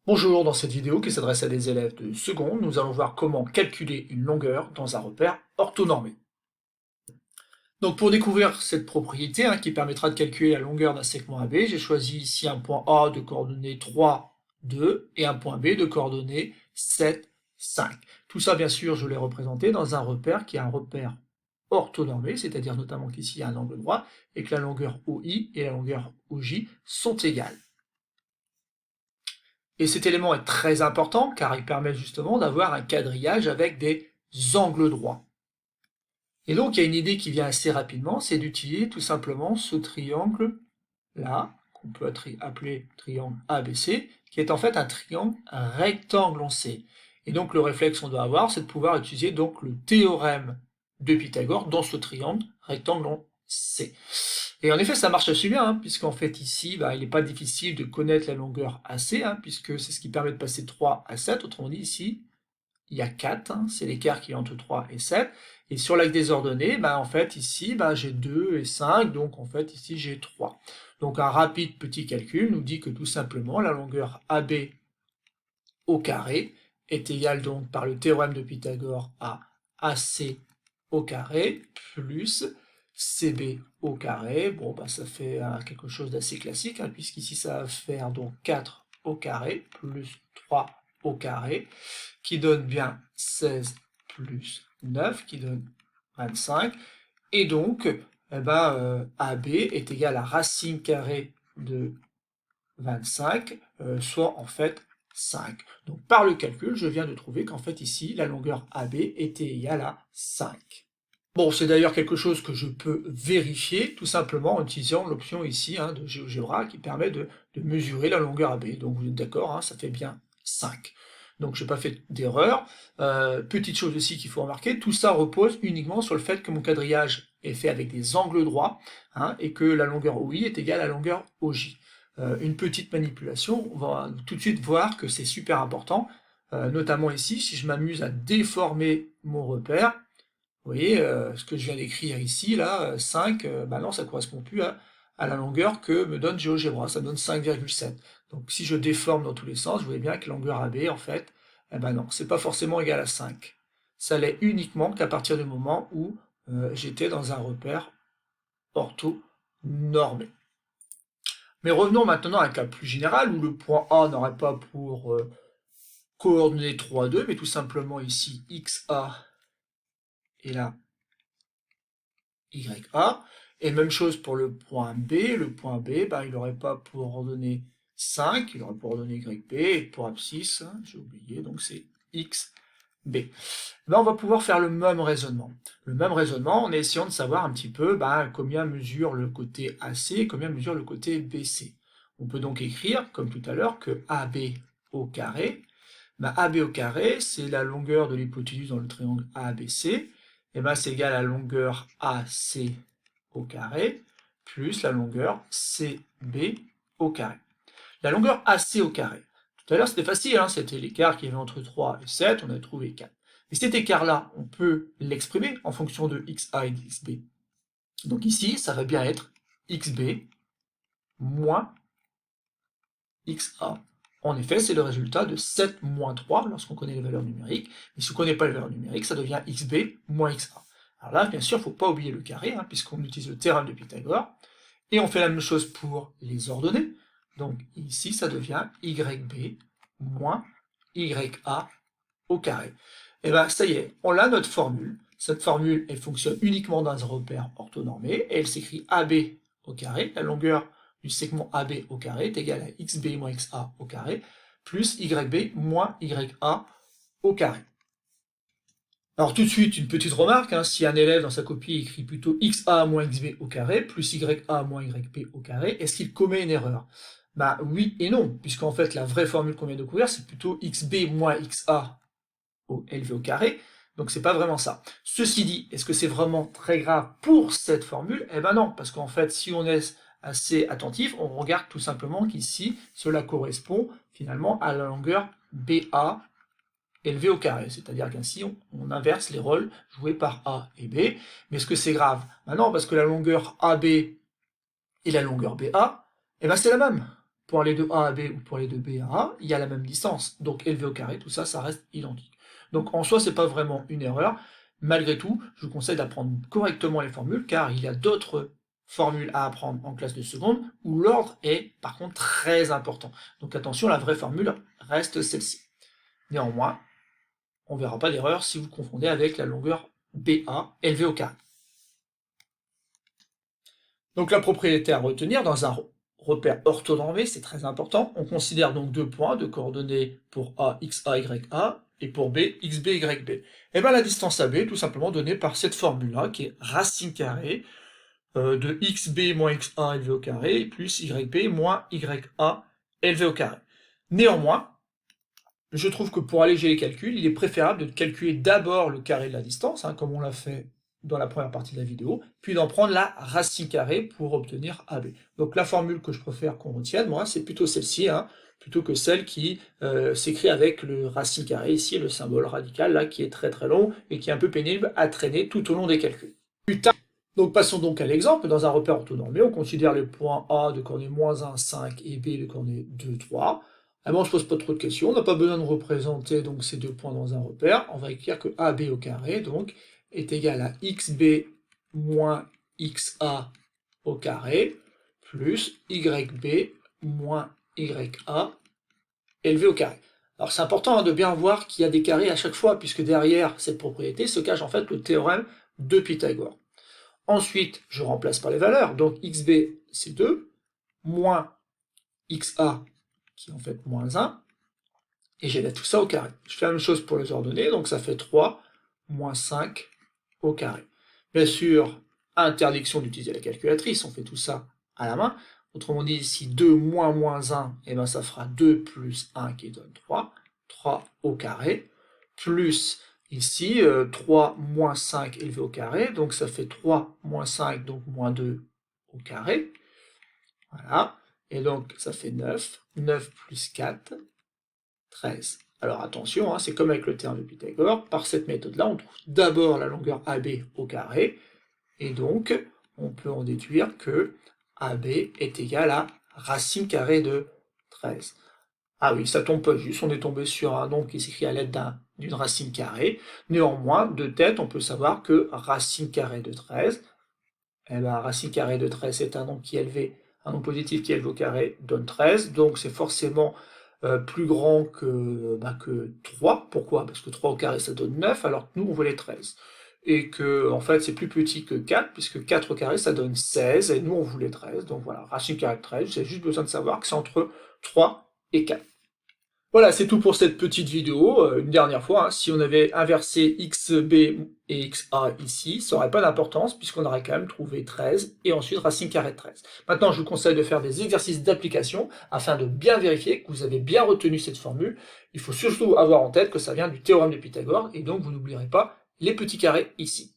Bonjour, dans cette vidéo qui s'adresse à des élèves de seconde, nous allons voir comment calculer une longueur dans un repère orthonormé. Donc pour découvrir cette propriété qui permettra de calculer la longueur d'un segment AB, j'ai choisi ici un point A de coordonnées 3, 2 et un point B de coordonnées 7, 5. Tout ça bien sûr je l'ai représenté dans un repère qui est un repère orthonormé, c'est-à-dire notamment qu'ici il y a un angle droit et que la longueur OI et la longueur OJ sont égales. Et cet élément est très important car il permet justement d'avoir un quadrillage avec des angles droits. Et donc il y a une idée qui vient assez rapidement, c'est d'utiliser tout simplement ce triangle-là, qu'on peut appeler triangle ABC, qui est en fait un triangle rectangle en C. Et donc le réflexe qu'on doit avoir, c'est de pouvoir utiliser donc le théorème de Pythagore dans ce triangle rectangle en C. Et en effet, ça marche assez bien, puisqu'en fait ici, il n'est pas difficile de connaître la longueur AC, puisque c'est ce qui permet de passer de 3 à 7, autrement dit ici, il y a 4, c'est l'écart qui est entre 3 et 7, et sur l'axe des ordonnées, en fait ici, j'ai 2 et 5, donc en fait ici j'ai 3. Donc un rapide petit calcul nous dit que tout simplement la longueur AB au carré est égale donc par le théorème de Pythagore à AC au carré plus CB au carré. Bon, ça fait quelque chose d'assez classique, puisqu'ici ça va faire donc 4 au carré plus 3 au carré, qui donne bien 16 plus 9, qui donne 25. Et donc, AB est égal à racine carrée de 25, soit en fait 5. Donc par le calcul, je viens de trouver qu'en fait ici, la longueur AB était égale à 5. Bon, c'est d'ailleurs quelque chose que je peux vérifier tout simplement en utilisant l'option ici de GeoGebra qui permet de mesurer la longueur AB. Donc vous êtes d'accord, ça fait bien 5. Donc je n'ai pas fait d'erreur. Petite chose aussi qu'il faut remarquer, tout ça repose uniquement sur le fait que mon quadrillage est fait avec des angles droits et que la longueur OI est égale à la longueur OJ. Une petite manipulation, on va tout de suite voir que c'est super important, notamment ici, si je m'amuse à déformer mon repère, vous voyez, ce que je viens d'écrire ici, là, 5, non, ça ne correspond plus à la longueur que me donne GeoGebra, ça me donne 5,7. Donc si je déforme dans tous les sens, vous voyez bien que la longueur AB, en fait, non, c'est pas forcément égal à 5. Ça l'est uniquement qu'à partir du moment où j'étais dans un repère orthonormé. Mais revenons maintenant à un cas plus général, où le point A n'aurait pas pour coordonnées 3, 2, mais tout simplement ici XA et là YA. Et même chose pour le point B. Le point B, il n'aurait pas pour ordonnée 5, il aurait pour ordonnée YB, et pour abscisse, j'ai oublié, donc c'est XB. On va pouvoir faire le même raisonnement. Le même raisonnement en essayant de savoir un petit peu combien mesure le côté AC et combien mesure le côté BC. On peut donc écrire, comme tout à l'heure, que AB au carré, AB au carré, c'est la longueur de l'hypoténuse dans le triangle ABC, et c'est égal à la longueur AC au carré, plus la longueur CB au carré. La longueur AC au carré. Tout à l'heure c'était facile, c'était l'écart qu'il y avait entre 3 et 7, on a trouvé 4. Et cet écart-là, on peut l'exprimer en fonction de XA et de XB. Donc ici, ça va bien être XB moins XA. En effet, c'est le résultat de 7 moins 3 lorsqu'on connaît les valeurs numériques. Mais si on ne connaît pas les valeurs numériques, ça devient XB moins XA. Alors là, bien sûr, il ne faut pas oublier le carré, puisqu'on utilise le théorème de Pythagore. Et on fait la même chose pour les ordonnées. Donc ici, ça devient YB moins YA au carré. Et ça y est, on a notre formule. Cette formule, elle fonctionne uniquement dans un repère orthonormé, et elle s'écrit AB au carré, la longueur du segment AB au carré est égale à XB moins XA au carré, plus YB moins YA au carré. Alors tout de suite, une petite remarque, si un élève dans sa copie écrit plutôt XA moins XB au carré, plus YA moins YB au carré, est-ce qu'il commet une erreur? Oui et non, puisqu'en fait la vraie formule qu'on vient de découvrir, c'est plutôt XB moins XA élevé au carré, donc c'est pas vraiment ça. Ceci dit, est-ce que c'est vraiment très grave pour cette formule? Eh ben non, parce qu'en fait, si on est assez attentif, on regarde tout simplement qu'ici, cela correspond finalement à la longueur BA élevé au carré, c'est-à-dire qu'ainsi on inverse les rôles joués par A et B. Mais est-ce que c'est grave? Non, parce que la longueur AB et la longueur BA, c'est la même. pour aller de A à B ou pour aller de B à A, il y a la même distance. Donc élevé au carré, tout ça, ça reste identique. Donc en soi, c'est pas vraiment une erreur. Malgré tout, je vous conseille d'apprendre correctement les formules, car il y a d'autres formules à apprendre en classe de seconde, où l'ordre est par contre très important. Donc attention, la vraie formule reste celle-ci. Néanmoins, on ne verra pas d'erreur si vous confondez avec la longueur BA élevée au carré. Donc la propriété à retenir dans un repère orthonormé, c'est très important. On considère donc deux points de coordonnées pour A, XA, YA, et pour B, XB, YB. Et bien la distance AB est tout simplement donnée par cette formule-là, qui est racine carrée de XB moins XA élevé au carré, plus YB moins YA élevé au carré. Néanmoins, je trouve que pour alléger les calculs, il est préférable de calculer d'abord le carré de la distance, comme on l'a fait dans la première partie de la vidéo, puis d'en prendre la racine carrée pour obtenir AB. Donc la formule que je préfère qu'on retienne, moi, c'est plutôt celle-ci, plutôt que celle qui s'écrit avec le racine carré, ici, le symbole radical, là, qui est très très long et qui est un peu pénible à traîner tout au long des calculs. Donc passons donc à l'exemple. Dans un repère orthonormé, on considère les points A de coordonnées -1, 5 et B de coordonnées 2, 3. On ne se pose pas trop de questions, on n'a pas besoin de représenter donc ces deux points dans un repère. On va écrire que AB au carré donc est égal à XB moins XA au carré plus YB moins YA élevé au carré. Alors c'est important de bien voir qu'il y a des carrés à chaque fois, puisque derrière cette propriété se cache en fait le théorème de Pythagore. Ensuite, je remplace par les valeurs, donc XB c'est 2, moins XA qui est en fait moins 1, et j'ai tout ça au carré. Je fais la même chose pour les ordonnées, donc ça fait 3 moins 5 au carré. Bien sûr, interdiction d'utiliser la calculatrice, on fait tout ça à la main. Autrement dit, ici 2 moins moins 1, et ben ça fera 2 plus 1 qui donne 3, 3 au carré, plus ici 3 moins 5 élevé au carré, donc ça fait 3 moins 5, donc moins 2 au carré. Voilà. Et donc, ça fait 9. 9 plus 4, 13. Alors attention, c'est comme avec le théorème de Pythagore. Par cette méthode-là, on trouve d'abord la longueur AB au carré. Et donc, on peut en déduire que AB est égal à racine carrée de 13. Ah oui, ça tombe pas juste. On est tombé sur un nombre qui s'écrit à l'aide d'une racine carrée. Néanmoins, de tête, on peut savoir que racine carrée de 13, racine carrée de 13 est un nombre qui est élevé. Un nombre positif qui est élevé au carré donne 13, donc c'est forcément plus grand que 3. Pourquoi? Parce que 3 au carré ça donne 9, alors que nous on voulait 13. Et que en fait c'est plus petit que 4, puisque 4 au carré ça donne 16, et nous on voulait 13. Donc voilà, racine carrée de 13, j'ai juste besoin de savoir que c'est entre 3 et 4. Voilà, c'est tout pour cette petite vidéo. Une dernière fois, si on avait inversé XB et XA ici, ça n'aurait pas d'importance, puisqu'on aurait quand même trouvé 13, et ensuite racine carrée de 13. Maintenant, je vous conseille de faire des exercices d'application, afin de bien vérifier que vous avez bien retenu cette formule. Il faut surtout avoir en tête que ça vient du théorème de Pythagore, et donc vous n'oublierez pas les petits carrés ici.